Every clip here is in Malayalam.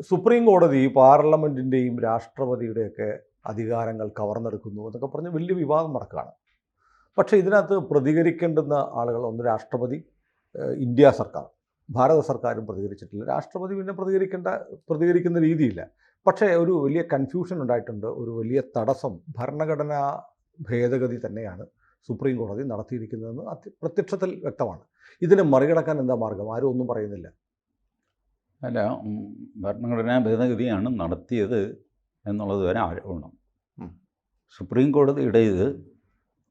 സുപ്രീം കോടതി പാർലമെൻറ്റിൻ്റെയും രാഷ്ട്രപതിയുടെയൊക്കെ അധികാരങ്ങൾ കവർന്നെടുക്കുന്നു എന്നൊക്കെ പറഞ്ഞ് വലിയ വിവാദം നടക്കുകയാണ്. പക്ഷേ ഇതിനകത്ത് പ്രതികരിക്കേണ്ടുന്ന ആളുകൾ ഒന്ന് രാഷ്ട്രപതി, ഇന്ത്യ സർക്കാർ, ഭാരത സർക്കാരും പ്രതികരിച്ചിട്ടില്ല. രാഷ്ട്രപതി പിന്നെ പ്രതികരിക്കുന്ന രീതിയില്ല. പക്ഷേ ഒരു വലിയ കൺഫ്യൂഷൻ ഉണ്ടായിട്ടുണ്ട്. ഒരു വലിയ തടസ്സം ഭരണഘടനാ ഭേദഗതി തന്നെയാണ് സുപ്രീം കോടതി നടത്തിയിരിക്കുന്നതെന്ന് പ്രത്യക്ഷത്തിൽ വ്യക്തമാണ്. ഇതിനെ മറികടക്കാൻ എന്താ മാർഗം? ആരും ഒന്നും പറയുന്നില്ല. അല്ല, ഭരണഘടനാ ഭേദഗതിയാണ് നടത്തിയത് എന്നുള്ളത് വരെ ആരോപണം. സുപ്രീം കോടതിയുടെ ഇത്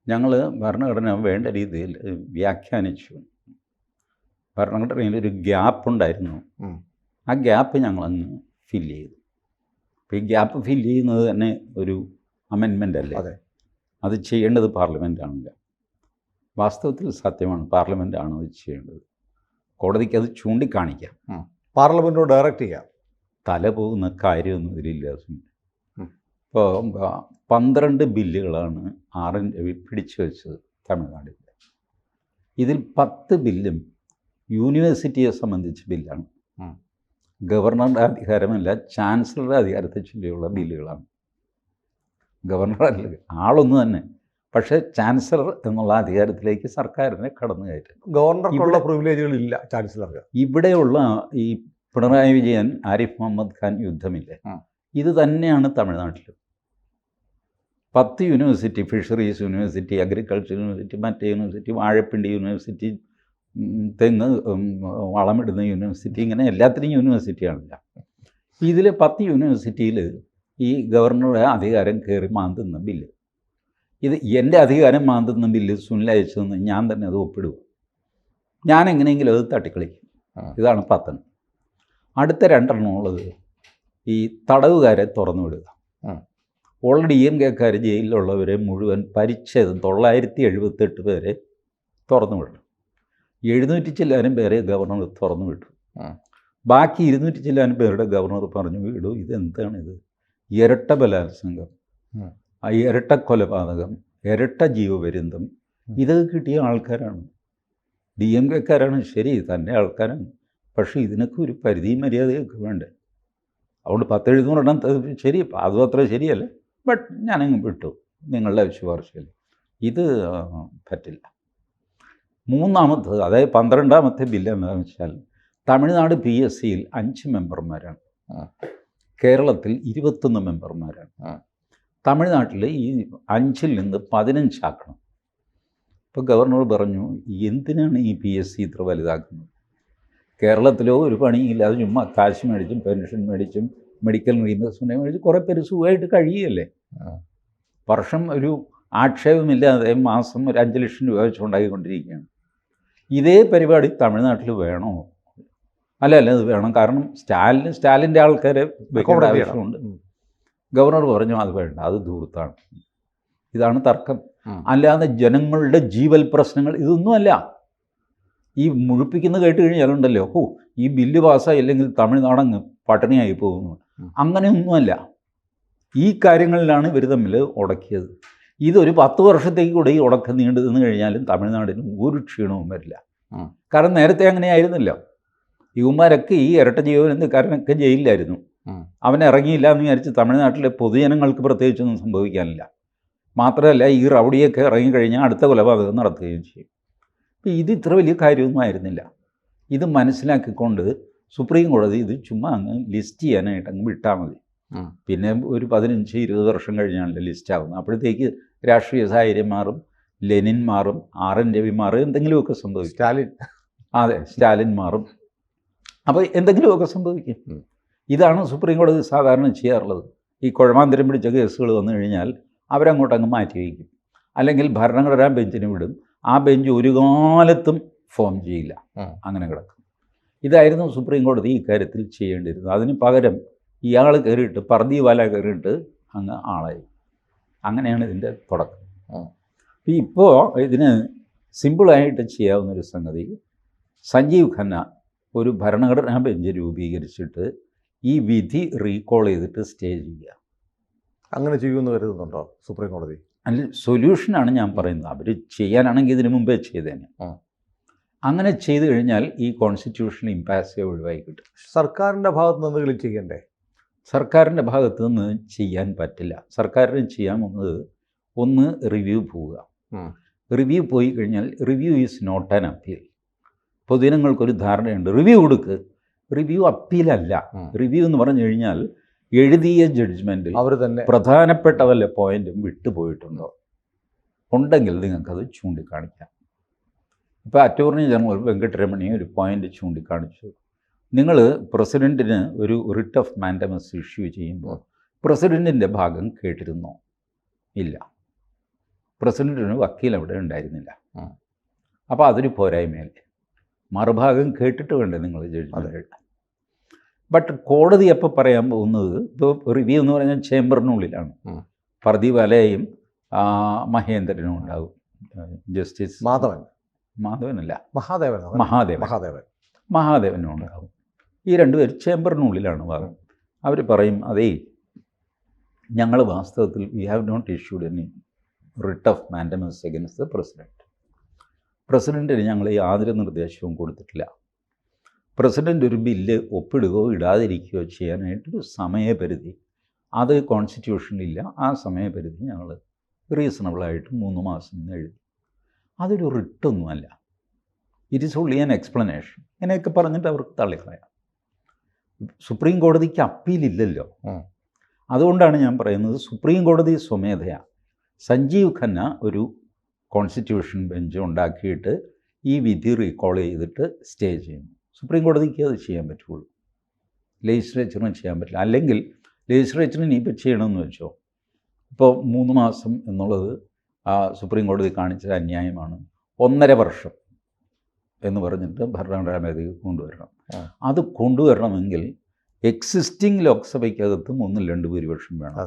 ഞങ്ങൾ ഭരണഘടന വേണ്ട രീതിയിൽ വ്യാഖ്യാനിച്ചു. ഭരണഘടനയിൽ ഒരു ഗ്യാപ്പ് ഉണ്ടായിരുന്നു. ആ ഗ്യാപ്പ് ഞങ്ങളങ്ങ് ഫില്ല് ചെയ്തു. അപ്പോൾ ഈ ഗ്യാപ്പ് ഫില്ല് ചെയ്യുന്നത് തന്നെ ഒരു അമെൻമെൻ്റ് അല്ലേ? അതെ, അത് ചെയ്യേണ്ടത് പാർലമെൻറ്റാണില്ല. വാസ്തവത്തിൽ സത്യമാണ്, പാർലമെൻറ്റാണ് അത് ചെയ്യേണ്ടത്. കോടതിക്ക് അത് ചൂണ്ടിക്കാണിക്കാം, പാർലമെൻറ്റിനോട് ഡയറക്റ്റ് ചെയ്യാം. തല പോകുന്ന കാര്യമൊന്നും ഇതിലില്ല. ഇപ്പോൾ 12 ബില്ലുകളാണ് RN രവി പിടിച്ചു വെച്ചത് തമിഴ്നാടിൽ. ഇതിൽ 10 ബില്ലും യൂണിവേഴ്സിറ്റിയെ സംബന്ധിച്ച ബില്ലാണ്. ഗവർണറുടെ അധികാരമല്ല, ചാൻസലറുടെ അധികാരത്തെ ചൊല്ലിയുള്ള ബില്ലുകളാണ്. ഗവർണർ അല്ല, ആളൊന്നു തന്നെ, പക്ഷേ ചാൻസലർ എന്നുള്ള അധികാരത്തിലേക്ക് സർക്കാരിനെ കടന്നു കയറ്റും. ഗവർണർക്കുള്ള പ്രിവിലേജുകളില്ല ചാൻസലർക്ക്. ഇവിടെയുള്ള ഈ പിണറായി വിജയൻ, ആരിഫ് മുഹമ്മദ് ഖാൻ യുദ്ധമില്ലേ, ഇത് തന്നെയാണ് തമിഴ്നാട്ടിലും. 10 university, fisheries university, agriculture university, മറ്റേ യൂണിവേഴ്സിറ്റി, വാഴപ്പിണ്ടി യൂണിവേഴ്സിറ്റി, തെങ്ങ് വളമിടുന്ന യൂണിവേഴ്സിറ്റി, ഇങ്ങനെ എല്ലാത്തിനും യൂണിവേഴ്സിറ്റിയാണില്ല. ഇതിൽ 10 യൂണിവേഴ്സിറ്റിയിൽ ഈ ഗവർണറുടെ അധികാരം കയറി മാന്തുന്ന ബില്ല്, ഇത് എൻ്റെ അധികാരം മാന്തുന്ന ബില്ല് സുനിൽ അയച്ചതെന്ന് ഞാൻ തന്നെ അത് ഒപ്പിടുക. ഞാൻ എങ്ങനെയെങ്കിലും അത് തട്ടിക്കളിക്കും. ഇതാണ് 10. അടുത്ത 2 ഉള്ളത് ഈ തടവുകാരെ തുറന്നു വിടുക. ഓൾറെഡി DMK-ക്കാർ ജയിലിലുള്ളവരെ മുഴുവൻ പരിച്ഛേദം 978 പേരെ തുറന്നു വിട്ടു. 700 ചില്ലാനും പേരെ ഗവർണർ തുറന്നു വിട്ടു. ബാക്കി 200 ചില്ലാനും പേരുടെ ഗവർണർ പറഞ്ഞു വിടൂ, ഇതെന്താണിത്? ഇരട്ട ബലാത്സംഗം, ഇരട്ട കൊലപാതകം, ഇരട്ട ജീവപര്യന്തം, ഇതൊക്കെ കിട്ടിയ ആൾക്കാരാണ്. DMK-ക്കാരാണ്, ശരി, തന്നെ ആൾക്കാരാണ്. പക്ഷേ ഇതിനൊക്കെ ഒരു പരിധി മര്യാദയൊക്കെ വേണ്ടേ? അതുകൊണ്ട് 10-700 ശരി, അതും അത്ര ശരിയല്ല, ബട്ട് ഞാനങ്ങ് വിട്ടു നിങ്ങളുടെ ശുപാർശയിൽ. ഇത് പറ്റില്ല. 3ാമത്തത്, അതായത് 12ാമത്തെ ബില്ല് എന്താണെന്ന് വെച്ചാൽ, തമിഴ്നാട് PSCയിൽ 5 മെമ്പർമാരാണ്, കേരളത്തിൽ 21 മെമ്പർമാരാണ്. തമിഴ്നാട്ടിൽ ഈ 5ൽ നിന്ന് 15 ആക്കണം. ഇപ്പോൾ ഗവർണർ പറഞ്ഞു, എന്തിനാണ് ഈ PSC ഇത്ര വലുതാക്കുന്നത്? കേരളത്തിലോ ഒരു പണിയില്ലാതെ ചുമ്മാ കാശ് മേടിച്ചും പെൻഷൻ മേടിച്ചും മെഡിക്കൽ റീഇംബേഴ്സ്മെൻറ്റ് മേടിച്ച് കുറേ പേര് സുഖമായിട്ട് കഴിയുകയല്ലേ. വർഷം ഒരു ആക്ഷേപമില്ലാതെ മാസം ഒരു 5 ലക്ഷം രൂപ വെച്ചുണ്ടാക്കിക്കൊണ്ടിരിക്കുകയാണ്. ഇതേ പരിപാടി തമിഴ്നാട്ടിൽ വേണോ? അല്ല, അത് വേണം. കാരണം സ്റ്റാലിൻ്റെ ആൾക്കാരെ വെക്കേണ്ട ആവശ്യമുണ്ട്. ഗവർണർ പറഞ്ഞു അത് വേണ്ട, അത് ധൂർത്താണ്. ഇതാണ് തർക്കം. അല്ലാതെ ജനങ്ങളുടെ ജീവൽ പ്രശ്നങ്ങൾ ഇതൊന്നുമല്ല. ഈ മുഴുപ്പിക്കുന്ന കേട്ട് കഴിഞ്ഞാലുണ്ടല്ലോ, ഈ ബില്ല് പാസ്സായില്ലെങ്കിൽ തമിഴ്നാടങ്ങ് പട്ടിണിയായി പോകുന്നു, അങ്ങനെയൊന്നുമല്ല. ഈ കാര്യങ്ങളിലാണ് ഇവർ തമ്മിൽ ഉടക്കിയത്. ഇതൊരു 10 വർഷത്തേക്ക് കൂടെ ഈ ഉടക്കം നീണ്ടു നിന്ന് കഴിഞ്ഞാലും തമിഴ്നാടിന് ഒരു ക്ഷീണവും വരില്ല. കാരണം നേരത്തെ അങ്ങനെയായിരുന്നില്ല. ഇവന്മാരൊക്കെ ഈ ഇരട്ട ജീവനക്കാരനൊക്കെ ജയിലിലായിരുന്നു. അവൻ ഇറങ്ങിയില്ല എന്ന് വിചാരിച്ച് തമിഴ്നാട്ടിലെ പൊതുജനങ്ങൾക്ക് പ്രത്യേകിച്ചൊന്നും സംഭവിക്കാനില്ല. മാത്രമല്ല, ഈ റൗഡിയൊക്കെ ഇറങ്ങിക്കഴിഞ്ഞാൽ അടുത്ത കൊലപാതകം നടത്തുകയും ചെയ്യും. ഇത് ഇത്ര വലിയ കാര്യമൊന്നും ആയിരുന്നില്ല. ഇത് മനസ്സിലാക്കിക്കൊണ്ട് സുപ്രീം കോടതി ഇത് ചുമ്മാ അങ്ങ് ലിസ്റ്റ് ചെയ്യാനായിട്ട് അങ്ങ് വിട്ടാൽ മതി. പിന്നെ ഒരു 15-20 വർഷം കഴിഞ്ഞാണല്ലോ ലിസ്റ്റ് ആകുന്നത്. അപ്പോഴത്തേക്ക് രാഷ്ട്രീയ സാഹചര്യം മാറും, ലെനിൻ മാറും, RN രവി മാറും, എന്തെങ്കിലുമൊക്കെ സംഭവിക്കും. സ്റ്റാലിൻ മാറും. അപ്പോൾ എന്തെങ്കിലുമൊക്കെ സംഭവിക്കും. ഇതാണ് സുപ്രീം കോടതി സാധാരണ ചെയ്യാറുള്ളത്. ഈ കുഴമാന്തരം പിടിച്ച കേസുകൾ വന്നു കഴിഞ്ഞാൽ അവരങ്ങോട്ടങ്ങ് മാറ്റി വയ്ക്കും, അല്ലെങ്കിൽ ഭരണഘടനാ ബെഞ്ചിന് വിടും. ആ ബെഞ്ച് ഒരു കാലത്തും ഫോം ചെയ്യില്ല, അങ്ങനെ കിടക്കും. ഇതായിരുന്നു സുപ്രീം കോടതി ഇക്കാര്യത്തിൽ ചെയ്യേണ്ടിയിരുന്നത്. അതിന് പകരം ഇയാൾ കയറിയിട്ട്, പർദീവാല കയറിയിട്ട് അങ്ങ് ആളായി. അങ്ങനെയാണ് ഇതിൻ്റെ തുടക്കം. ഇപ്പോൾ ഇതിന് സിമ്പിളായിട്ട് ചെയ്യാവുന്നൊരു സംഗതി, സഞ്ജീവ് ഖന്ന ഒരു ഭരണഘടനാ ബെഞ്ച് രൂപീകരിച്ചിട്ട് ഈ വിധി റീകോൾ ചെയ്തിട്ട് സ്റ്റേ ചെയ്യുക. അങ്ങനെ ചെയ്യുമെന്ന് കരുതുന്നുണ്ടോ സുപ്രീം കോടതി? അല്ല, സൊല്യൂഷനാണ് ഞാൻ പറയുന്നത്. അവർ ചെയ്യാനാണെങ്കിൽ ഇതിനു മുമ്പേ ചെയ്തേനെ. അങ്ങനെ ചെയ്തു കഴിഞ്ഞാൽ ഈ കോൺസ്റ്റിറ്റ്യൂഷണൽ ഇമ്പാസെ ഒഴിവായി കിട്ടും. സർക്കാരിൻ്റെ ഭാഗത്ത് നിന്ന് എന്തെങ്കിലും ചെയ്യണ്ടേ? സർക്കാരിൻ്റെ ഭാഗത്ത് നിന്ന് ചെയ്യാൻ പറ്റില്ല. സർക്കാരിന് ചെയ്യാവുന്നത് ഒന്ന് റിവ്യൂ പോവുക. റിവ്യൂ പോയി കഴിഞ്ഞാൽ review is not an appeal. പൊതുജനങ്ങൾക്കൊരു ധാരണയുണ്ട്, റിവ്യൂ കൊടുക്ക്. റിവ്യൂ അപ്പീലല്ല. റിവ്യൂ എന്ന് പറഞ്ഞു കഴിഞ്ഞാൽ എഴുതിയ ജഡ്ജ്മെൻറ്റിൽ അവർ തന്നെ പ്രധാനപ്പെട്ട വല്ല പോയിൻറ്റും വിട്ടുപോയിട്ടുണ്ടോ ഉണ്ടെങ്കിൽ നിങ്ങൾക്കത് ചൂണ്ടിക്കാണിക്കാം. ഇപ്പോൾ അറ്റോർണി ജനറൽ വെങ്കട്ടരമണി ഒരു പോയിൻ്റ് ചൂണ്ടിക്കാണിച്ചു. നിങ്ങൾ പ്രസിഡൻറ്റിന് ഒരു റിട്ട് ഓഫ് മാൻഡമസ് ഇഷ്യൂ ചെയ്യുമ്പോൾ പ്രസിഡൻറ്റിൻ്റെ ഭാഗം കേട്ടിരുന്നോ? ഇല്ല. പ്രസിഡൻറ്റിന് വക്കീൽ അവിടെ ഉണ്ടായിരുന്നില്ല. അപ്പോൾ അതൊരു പോരായ്മയല്ലേ? മറുഭാഗം കേട്ടിട്ട് വേണ്ടേ നിങ്ങൾ ജഡ്ജ്മെൻറ്റ് എഴുതാൻ? ബട്ട് കോടതി അപ്പോൾ പറയാൻ പോകുന്നത്, ഇപ്പോൾ റിവ്യൂ എന്ന് പറഞ്ഞാൽ ചേംബറിനുള്ളിലാണ്. പർദിവാലയും മഹേന്ദ്രനും ഉണ്ടാകും. ജസ്റ്റിസ് മാധവനല്ല, മഹാദേവനും ഉണ്ടാകും. ഈ രണ്ടുപേരും ചേംബറിനുള്ളിലാണ് ഭാഗം. അവർ പറയും, അതേ ഞങ്ങൾ വാസ്തവത്തിൽ we have not issued any writ of mandamus against the president. പ്രസിഡൻറ്റിന് ഞങ്ങൾ യാതൊരു നിർദ്ദേശവും കൊടുത്തിട്ടില്ല. പ്രസിഡൻ്റ് ഒരു ബില്ല് ഒപ്പിടുകയോ ഇടാതിരിക്കുകയോ ചെയ്യാനായിട്ടൊരു സമയപരിധി അത് കോൺസ്റ്റിറ്റ്യൂഷനിലില്ല. ആ സമയപരിധി ഞങ്ങൾ റീസണബിളായിട്ട് 3 മാസം എന്ന് എഴുതി. അതൊരു റിട്ടൊന്നുമല്ല, it is only an explanation. ഇങ്ങനെയൊക്കെ പറഞ്ഞിട്ട് അവർക്ക് തള്ളിക്കളയാം. സുപ്രീം കോടതിക്ക് അപ്പീലില്ലല്ലോ. അതുകൊണ്ടാണ് ഞാൻ പറയുന്നത്, സുപ്രീം കോടതി സ്വമേധയാണ് സഞ്ജീവ് ഖന്ന ഒരു കോൺസ്റ്റിറ്റ്യൂഷൻ ബെഞ്ച് ഉണ്ടാക്കിയിട്ട് ഈ വിധി റീകോൾ ചെയ്തിട്ട് സ്റ്റേ ചെയ്യുന്നു. സുപ്രീം കോടതിക്ക് അത് ചെയ്യാൻ പറ്റുള്ളൂ, ലെജിസ്ലേച്ചറിന് ചെയ്യാൻ പറ്റില്ല. അല്ലെങ്കിൽ ലെജിസ്ലേച്ചറിന് ഇനിയിപ്പോൾ ചെയ്യണമെന്ന് വെച്ചോ, ഇപ്പോൾ 3 മാസം എന്നുള്ളത് സുപ്രീം കോടതി കാണിച്ചത് അന്യായമാണ്, 1.5 വർഷം എന്ന് പറഞ്ഞിട്ട് ഭരണഘടനാഭേദഗതി കൊണ്ടുവരണം. അത് കൊണ്ടുവരണമെങ്കിൽ എക്സിസ്റ്റിംഗ് ലോക്സഭയ്ക്കകത്തും 1/2 ഭൂരിപക്ഷം വേണം.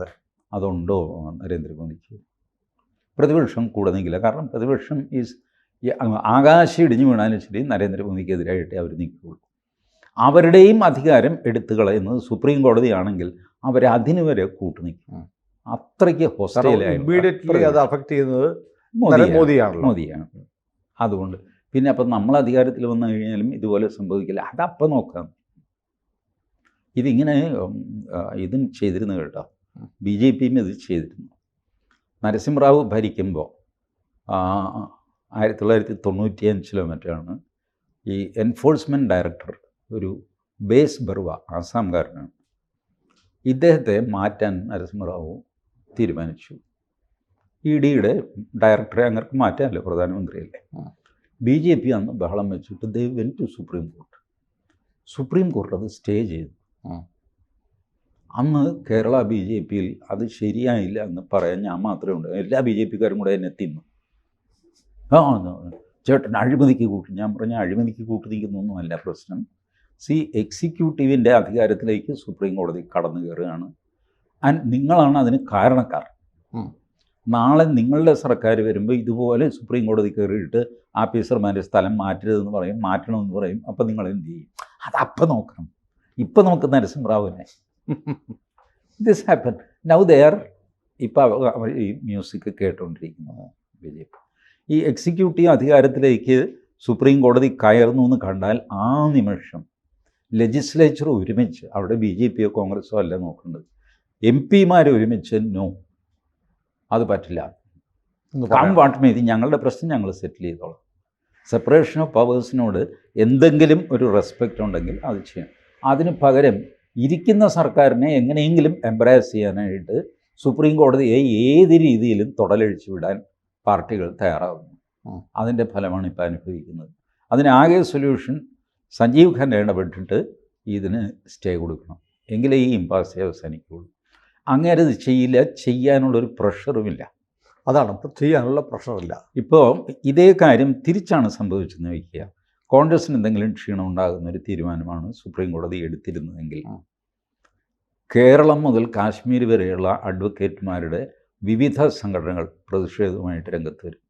അതുണ്ടോ നരേന്ദ്രമോദിക്ക്? പ്രതിപക്ഷം കൂടെ നിൽക്കില്ല. കാരണം പ്രതിപക്ഷം ആകാശം ഇടിഞ്ഞു വീണാലും ശരി നരേന്ദ്രമോദിക്കെതിരായിട്ടേ അവർ നിൽക്കുകയുള്ളൂ. അവരുടെയും അധികാരം എടുത്തു കളയുന്നത് സുപ്രീം കോടതിയാണെങ്കിൽ അവരതിന് വരെ കൂട്ടുനിൽക്കും. അത്രയ്ക്ക് ഹോസ്റ്റൈലായി അത് അഫക്റ്റ് ചെയ്യുന്നത് മോദിയാണ്. അതുകൊണ്ട് പിന്നെ അപ്പം നമ്മൾ അധികാരത്തിൽ വന്നു കഴിഞ്ഞാലും ഇതുപോലെ സംഭവിക്കില്ല. അതപ്പം നോക്കാം. ഇതിങ്ങനെ ഇതും ചെയ്തിരുന്നു കേട്ടോ, BJPയും ഇത് ചെയ്തിരുന്നു. നരസിംഹറാവു ഭരിക്കുമ്പോൾ 1995 മറ്റാണ് ഈ എൻഫോഴ്സ്മെൻറ്റ് ഡയറക്ടർ ഒരു ബേസ് ബറുവ, ആസാംകാരനാണ്. ഇദ്ദേഹത്തെ മാറ്റാൻ നരസിംഹറാവു തീരുമാനിച്ചു. EDയുടെ ഡയറക്ടറെ അങ്ങനെ മാറ്റാനല്ലോ, പ്രധാനമന്ത്രിയല്ലേ. BJP അന്ന് ബഹളം വെച്ചിട്ട് they went to supreme court. Supreme court അത് സ്റ്റേ ചെയ്തു. അന്ന് കേരള BJPയിൽ അത് ശരിയായില്ല എന്ന് പറയാൻ ഞാൻ മാത്രമേ ഉണ്ട്. എല്ലാ BJPക്കാരും കൂടെ എന്നെ തിന്നു. ചേട്ടൻ അഴിമതിക്ക് കൂട്ടി. ഞാൻ പറഞ്ഞ അഴിമതിക്ക് കൂട്ടി നിൽക്കുന്നൊന്നുമല്ല പ്രശ്നം. എക്സിക്യൂട്ടീവിൻ്റെ അധികാരത്തിലേക്ക് സുപ്രീം കോടതി കടന്നു കയറുകയാണ്. നിങ്ങളാണ് അതിന് കാരണക്കാർ. നാളെ നിങ്ങളുടെ സർക്കാർ വരുമ്പോൾ ഇതുപോലെ സുപ്രീം കോടതി കയറിയിട്ട് ആഫീസർമാരുടെ സ്ഥലം മാറ്റരുതെന്ന് പറയും, മാറ്റണമെന്ന് പറയും. അപ്പം നിങ്ങൾ എന്ത് ചെയ്യും? അതപ്പം നോക്കണം. ഇപ്പം നമുക്ക് നരസിംഹറാവുവിനെ ദിസ് ഹാപ്പൻ നൗ ദെയർ. ഇപ്പം ഈ മ്യൂസിക് കേട്ടുകൊണ്ടിരിക്കുന്നു BJP. ഈ എക്സിക്യൂട്ടീവ് അധികാരത്തിലേക്ക് സുപ്രീം കോടതി കയറുന്നു എന്ന് കണ്ടാൽ ആ നിമിഷം ലെജിസ്ലേച്ചർ ഒരുമിച്ച്, അവിടെ BJPയോ കോൺഗ്രസ്സോ അല്ല നോക്കേണ്ടത്, MP-മാർ ഒരുമിച്ച് നോ, അത് പറ്റില്ല, കം വാട്ട് മേ, ഞങ്ങളുടെ പ്രശ്നം ഞങ്ങൾ സെറ്റിൽ ചെയ്തോളാം. സെപ്പറേഷൻ ഓഫ് പവേഴ്സിനോട് എന്തെങ്കിലും ഒരു റെസ്പെക്റ്റ് ഉണ്ടെങ്കിൽ അത് ചെയ്യണം. അതിന് പകരം ഇരിക്കുന്ന സർക്കാരിനെ എങ്ങനെയെങ്കിലും എംബ്രാസ് ചെയ്യാനായിട്ട് സുപ്രീം കോടതിയെ ഏത് രീതിയിലും തുടലഴിച്ചു വിടാൻ പാർട്ടികൾ തയ്യാറാകുന്നു. അതിൻ്റെ ഫലമാണ് ഇപ്പോൾ അനുഭവിക്കുന്നത്. അതിനാകെ സൊല്യൂഷൻ സഞ്ജീവ് ഖന്ന ഇടപെട്ടിട്ട് ഇതിന് സ്റ്റേ കൊടുക്കണം, എങ്കിലേ ഈ ഇമ്പാസെ അവസാനിക്കുകയുള്ളൂ. അങ്ങനെ അത് ചെയ്യില്ല, ചെയ്യാനുള്ളൊരു പ്രഷറുമില്ല. അതാണ് ഇപ്പോൾ ചെയ്യാനുള്ള പ്രഷറില്ല. ഇപ്പോൾ ഇതേ കാര്യം തിരിച്ചാണ് സംഭവിച്ചെന്ന് വയ്ക്കുക. കോൺഗ്രസിന് എന്തെങ്കിലും ക്ഷീണം ഉണ്ടാകുന്ന ഒരു തീരുമാനമാണ് സുപ്രീം കോടതി എടുത്തിരുന്നതെങ്കിൽ കേരളം മുതൽ കാശ്മീർ വരെയുള്ള അഡ്വക്കേറ്റുമാരുടെ വിവിധ സംഘടനകൾ പ്രതിഷേധവുമായിട്ട് രംഗത്ത് വരും.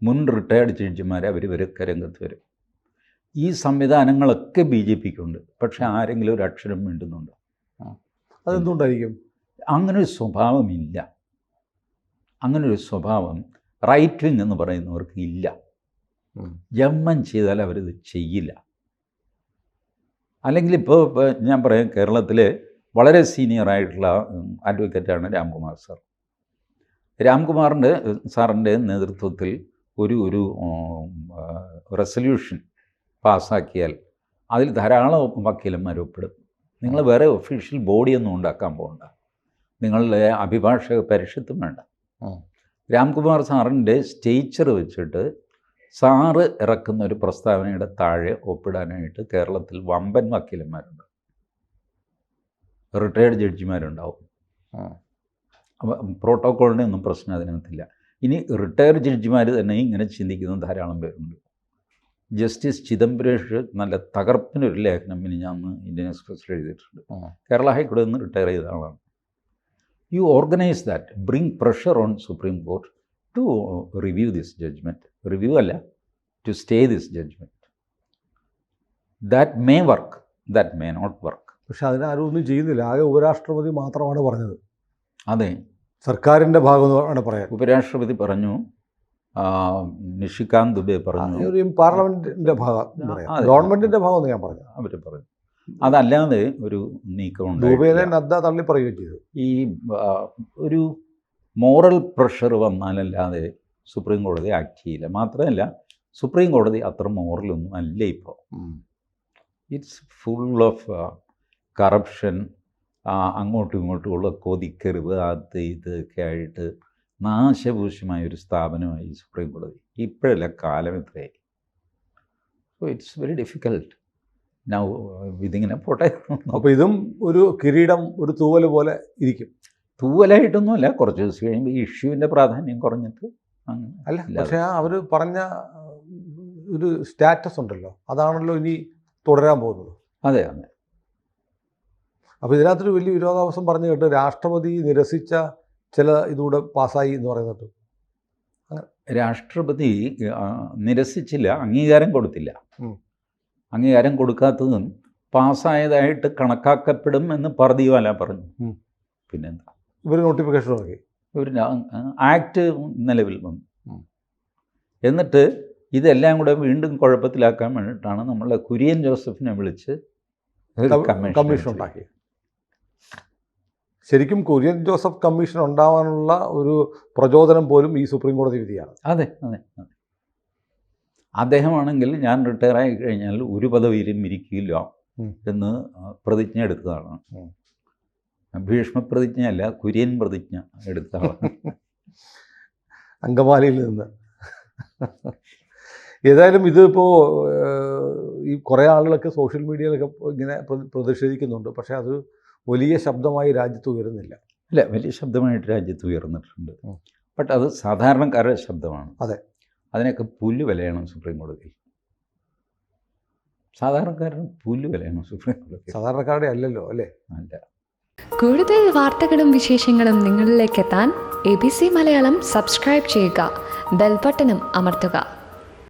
മുൻ റിട്ടയർഡ് ജഡ്ജിമാർ അവരിവരൊക്കെ രംഗത്ത് വരും. ഈ സംവിധാനങ്ങളൊക്കെ BJPക്കുണ്ട്. പക്ഷേ ആരെങ്കിലും ഒരു അക്ഷരം മിണ്ടുന്നുണ്ടോ? അതെന്തുകൊണ്ടായിരിക്കും? അങ്ങനൊരു സ്വഭാവമില്ല. അങ്ങനൊരു സ്വഭാവം റൈറ്റ് വിങ് എന്ന് പറയുന്നവർക്ക് ഇല്ല. ജന്മം ചെയ്താൽ അവരിത് ചെയ്യില്ല. അല്ലെങ്കിൽ ഇപ്പോൾ ഞാൻ പറയാം, കേരളത്തിൽ വളരെ സീനിയറായിട്ടുള്ള അഡ്വക്കേറ്റാണ് രാംകുമാർ സാർ. രാംകുമാറിൻ്റെ സാറിൻ്റെ നേതൃത്വത്തിൽ ഒരു റെസൊല്യൂഷൻ പാസ്സാക്കിയാൽ അതിൽ ധാരാളം വക്കീലന്മാർ ഒപ്പിടും. നിങ്ങൾ വേറെ ഒഫീഷ്യൽ ബോഡിയൊന്നും ഉണ്ടാക്കാൻ പോകണ്ട, നിങ്ങളുടെ അഭിഭാഷക പരിഷത്തും വേണ്ട. രാംകുമാർ സാറിൻ്റെ സ്റ്റേച്ചർ വെച്ചിട്ട് സാറ് ഇറക്കുന്ന ഒരു പ്രസ്താവനയുടെ താഴെ ഒപ്പിടാനായിട്ട് കേരളത്തിൽ വമ്പൻ വക്കീലന്മാരുണ്ട്, റിട്ടയർഡ് ജഡ്ജിമാരുണ്ടാവും. പ്രോട്ടോക്കോളിൻ്റെ ഒന്നും പ്രശ്നം അതിനകത്തില്ല. ഇനി റിട്ടയർഡ് ജഡ്ജിമാർ തന്നെ ഇങ്ങനെ ചിന്തിക്കുന്ന ധാരാളം പേരുണ്ട്. ജസ്റ്റിസ് ചിദംബരേഷ് നല്ല തകർപ്പിനൊരു ലേഖനം ഞാൻ ഇന്ത്യൻ എക്സ്പ്രസ്സിൽ എഴുതിയിട്ടുണ്ട്. കേരള ഹൈക്കോടതിയിൽ നിന്ന് റിട്ടയർ ചെയ്ത ആളാണ്. You organise that, bring pressure on Supreme Court to review this judgment. Review അല്ല, to stay this judgment. That may work, that may not work. പക്ഷെ അതിനാരും ഒന്നും ചെയ്യുന്നില്ല. ആകെ ഉപരാഷ്ട്രപതി മാത്രമാണ് പറഞ്ഞത്. അതെ, സർക്കാരിൻ്റെ ഭാഗമാണ് പറയാൻ. ഉപരാഷ്ട്രപതി പറഞ്ഞു, നിഷികാന്ത് ദുബെ പറഞ്ഞു, പാർലമെന്റിന്റെ ഭാഗം, ഗവൺമെന്റിന്റെ ഭാഗം ഞാൻ പറഞ്ഞു, അവർ പറഞ്ഞു. അതല്ലാതെ ഒരു നീക്കമുണ്ട്. ദുബൈയിലെ നദ്ദ തള്ളി പറയുകയും ചെയ്തു. ഈ ഒരു മോറൽ പ്രഷർ വന്നാലല്ലാതെ സുപ്രീം കോടതി ആക്ട് ചെയ്യില്ല. മാത്രമല്ല, സുപ്രീം കോടതി അത്ര മോറലൊന്നും അല്ല ഇപ്പോൾ. ഇറ്റ്സ് ഫുൾ ഓഫ് കറപ്ഷൻ, അങ്ങോട്ടും ഇങ്ങോട്ടുമുള്ള കൊതിക്കറിവ്, അത് ഇതൊക്കെ ആയിട്ട് നാശഭൂഷമായൊരു സ്ഥാപനമായി സുപ്രീം കോടതി. ഇപ്പോഴല്ല, കാലം എത്രയായി. So it's very difficult now. ഇതിങ്ങനെ പോട്ടെ. അപ്പോൾ ഇതും ഒരു കിരീടം, ഒരു തൂവൽ പോലെ ഇരിക്കും. തൂവലായിട്ടൊന്നുമല്ല, കുറച്ച് ദിവസം കഴിയുമ്പോൾ ഈ ഇഷ്യൂവിൻ്റെ പ്രാധാന്യം കുറഞ്ഞിട്ട് അല്ല. പക്ഷേ അവർ പറഞ്ഞ ഒരു സ്റ്റാറ്റസ് ഉണ്ടല്ലോ, അതാണല്ലോ ഇനി തുടരാൻ പോകുന്നത്. അതെ അതെ. അപ്പോൾ ഇതിനകത്തൊരു വലിയ വിരോധാഭാസം പറഞ്ഞു കേട്ട് രാഷ്ട്രപതി നിരസിച്ച ചില ഇതുകൂടെ പാസ്സായി എന്ന് പറയുന്നത്. രാഷ്ട്രപതി നിരസിച്ചില്ല, അംഗീകാരം കൊടുത്തില്ല. അംഗീകാരം കൊടുക്കാത്തതും പാസ്സായതായിട്ട് കണക്കാക്കപ്പെടും എന്ന് പാർദിവാല പറഞ്ഞു. പിന്നെന്താ, ഇവർ നോട്ടിഫിക്കേഷൻ ഇറക്കി, ഒരു ആക്ട് നിലവിൽ വന്നു. എന്നിട്ട് ഇതെല്ലാം കൂടെ വീണ്ടും കുഴപ്പത്തിലാക്കാൻ വേണ്ടിയിട്ടാണ് നമ്മളെ കുര്യൻ ജോസഫിനെ വിളിച്ച് കമ്മീഷൻ ഉണ്ടാക്കി. ശരിക്കും കുര്യൻ ജോസഫ് കമ്മീഷൻ ഉണ്ടാവാനുള്ള ഒരു പ്രചോദനം പോലും ഈ സുപ്രീം കോടതി വിധിയാണ്. അതെ അതെ അതെ. അദ്ദേഹമാണെങ്കിൽ ഞാൻ റിട്ടയർ ആയി കഴിഞ്ഞാൽ ഒരു പദവിയിലും ഇരിക്കില്ല എന്ന് പ്രതിജ്ഞ എടുത്തതാണ്. ഭീഷ്മപ്രതിജ്ഞയല്ല, കുര്യൻ പ്രതിജ്ഞ എടുത്തതാണ്. അങ്കമാലിയിൽ നിന്ന്. ഏതായാലും ഇതിപ്പോൾ ഈ കുറേ ആളുകളൊക്കെ സോഷ്യൽ മീഡിയയിലൊക്കെ ഇങ്ങനെ പ്രതിഷേധിക്കുന്നുണ്ട്. പക്ഷേ അത് വലിയ ശബ്ദമായി രാജ്യത്ത് ഉയരുന്നില്ല. ഇല്ല, വലിയ ശബ്ദമായിട്ട് രാജ്യത്ത് ഉയർന്നിട്ടുണ്ട്. ബട്ട് അത് സാധാരണക്കാരുടെ ശബ്ദമാണ്. അതെ, അതിനൊക്കെ പുല്ല് വിലയാണ് സുപ്രീം കോടതിയിൽ. സാധാരണക്കാരന് പുല്ല് വിലയാണ് സുപ്രീം കോടതി. സാധാരണക്കാരുടെ അല്ലല്ലോ, അല്ലേ? അല്ല. കൂടുതൽ വാർത്തകളും വിശേഷങ്ങളും നിങ്ങളിലേക്ക് എത്താൻ ABC മലയാളം സബ്സ്ക്രൈബ് ചെയ്യുക, ബെൽ ബട്ടണും അമർത്തുക.